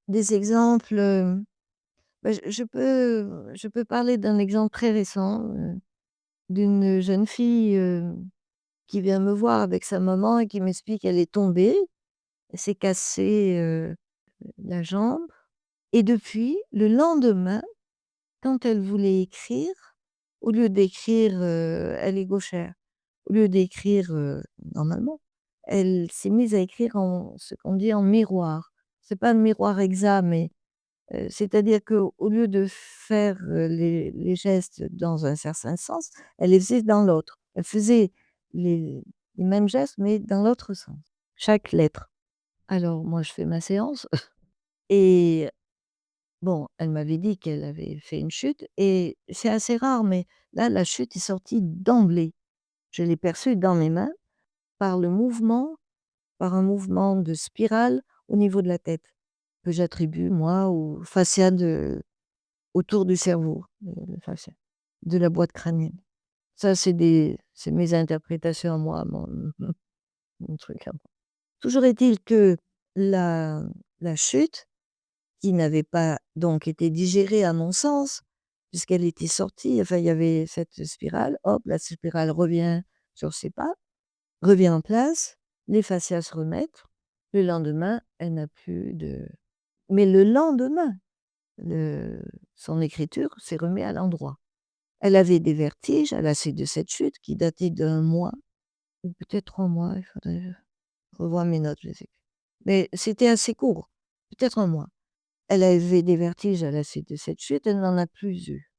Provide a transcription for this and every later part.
Des exemples, bah, je peux parler d'un exemple très récent, d'une jeune fille, qui vient me voir avec sa maman et qui m'explique qu'elle est tombée, elle s'est cassé, la jambe et depuis, le lendemain, quand elle voulait écrire, au lieu d'écrire, elle est gauchère, au lieu d'écrire, normalement, elle s'est mise à écrire en ce qu'on dit en miroir. C'est pas le miroir exact, mais c'est-à-dire qu'au lieu de faire, les gestes dans un certain sens, elle les faisait dans l'autre. Elle faisait les les mêmes gestes, mais dans l'autre sens, chaque lettre. Alors moi, je fais ma séance et bon, elle m'avait dit qu'elle avait fait une chute et c'est assez rare, mais là, la chute est sortie d'emblée. Je l'ai perçue dans mes mains par le mouvement, par un mouvement de spirale au niveau de la tête, que j'attribue moi au fascia autour du cerveau, le fascia, de la boîte crânienne. Ça, c'est mes interprétations à moi, mon truc à moi. Toujours est-il que la la chute, qui n'avait pas donc été digérée à mon sens, puisqu'elle était sortie, enfin il y avait cette spirale, hop, la spirale revient sur ses pas, revient en place, les fascias se remettent. Le lendemain, elle n'a plus de mais le lendemain, le son écriture s'est remis à l'endroit. Elle avait des vertiges à la suite de cette chute qui datait d'1 mois ou peut-être 3 mois, il faudrait revoir mes notes, je les ai plus. Mais c'était assez court, peut-être 1 mois. Elle avait des vertiges à la suite de cette chute, elle n'en a plus eu.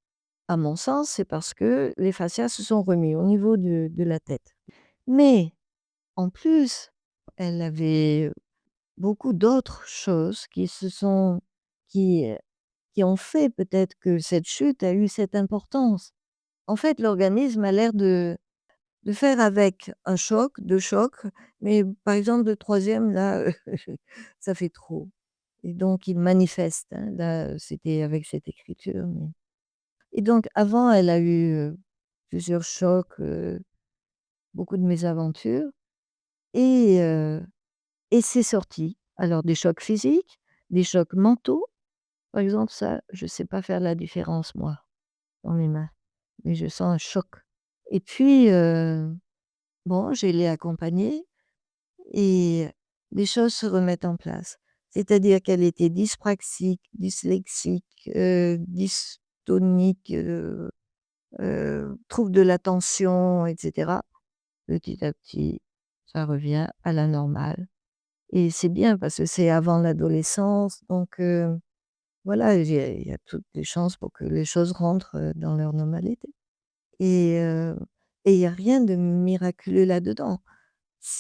À mon sens, c'est parce que les fascias se sont remis au niveau de la tête. Mais en plus, elle avait beaucoup d'autres choses qui, heu, qui ont fait peut-être que cette chute a eu cette importance. En fait, l'organisme a l'air de faire avec un choc, 2 chocs, mais par exemple le troisième là, ça fait trop et donc il manifeste, hein. Là, c'était avec cette écriture, mais et donc avant elle a eu, plusieurs chocs, beaucoup de mésaventures et heu et c'est sorti. Alors des chocs physiques, des chocs mentaux, par exemple ça, je sais pas faire la différence moi, dans mes mains, mais je sens un choc et puis, bon, je l'ai accompagnée et les choses se remettent en place. C'est-à-dire qu'elle était dyspraxique, dyslexique, dystonique, trouble de l'attention et cetera. Petit à petit, ça revient à la normale et c'est bien parce que c'est avant l'adolescence donc voilà, il y a toutes les chances pour que les choses rentrent, dans leur normalité et heu et il y a rien de miraculeux là-dedans.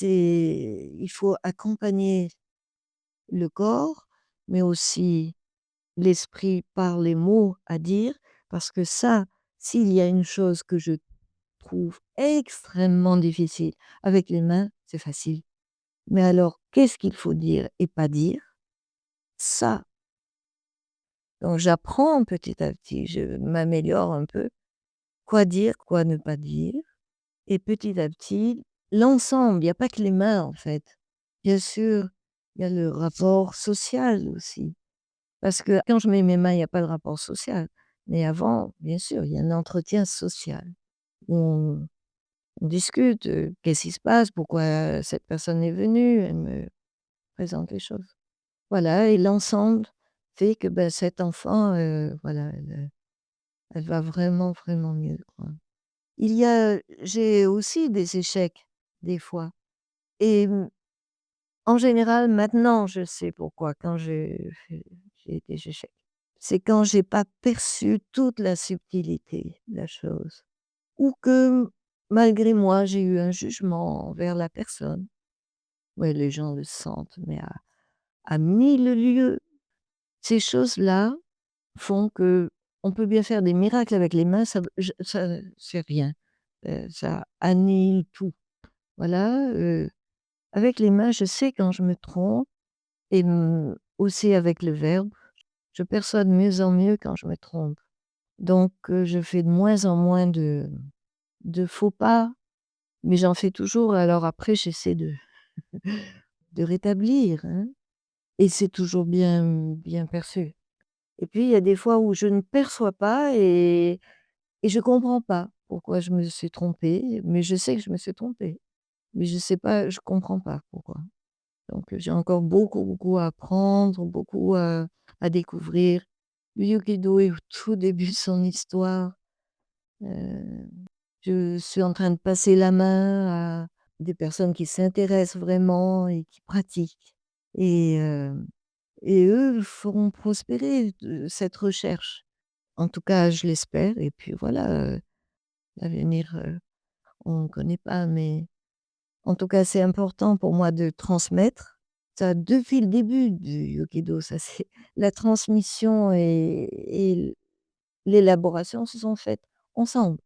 Il faut accompagner le corps, mais aussi l'esprit par les mots à dire, parce que ça, s'il y a une chose que je trouve extrêmement difficile, avec les mains, c'est facile. Mais alors, qu'est-ce qu'il faut dire et pas dire? Ça, donc j'apprends petit à petit, je m'améliore un peu, quoi dire, quoi ne pas dire et petit à petit, l'ensemble, il y a pas que les mains, en fait. Bien sûr, il y a le rapport social aussi. Parce que quand je mets mes mains, il y a pas de rapport social. Mais avant, bien sûr, il y a un entretien social où on discute, qu'est-ce qui se passe? Pourquoi cette personne est venue? Elle me présente les choses. Voilà et l'ensemble fait que, bah, cette enfant, voilà, elle va vraiment, vraiment mieux, quoi. J'ai aussi des échecs, des fois et en général, maintenant, je sais pourquoi quand j'ai des échecs. C'est quand j'ai pas perçu toute la subtilité de la chose ou que, malgré moi, j'ai eu un jugement envers la personne. Ouais, les gens le sentent, mais à 1000 lieues. Ces choses-là font que on peut bien faire des miracles avec les mains, ça c'est rien, ça annihile tout. Voilà, avec les mains, je sais quand je me trompe et aussi avec le verbe, je perçois de mieux en mieux quand je me trompe. Donc je fais de moins en moins de faux pas, mais j'en fais toujours. Alors après, j'essaie de rétablir, hein et c'est toujours bien perçu. Et puis il y a des fois où je ne perçois pas et je comprends pas pourquoi je me suis trompée, mais je sais que je me suis trompée. Mais je sais pas, je comprends pas pourquoi. Donc, j'ai encore beaucoup à apprendre, beaucoup à découvrir. Le Yukido est au tout début de son histoire. Heu, je suis en train de passer la main à des personnes qui s'intéressent vraiment et qui pratiquent et eux feront prospérer cette recherche. En tout cas, je l'espère et puis voilà, l'avenir, on ne connaît pas, mais en tout cas, c'est important pour moi de transmettre. Ça, depuis le début du Yokido, ça c'est la transmission et l'élaboration se sont faites ensemble.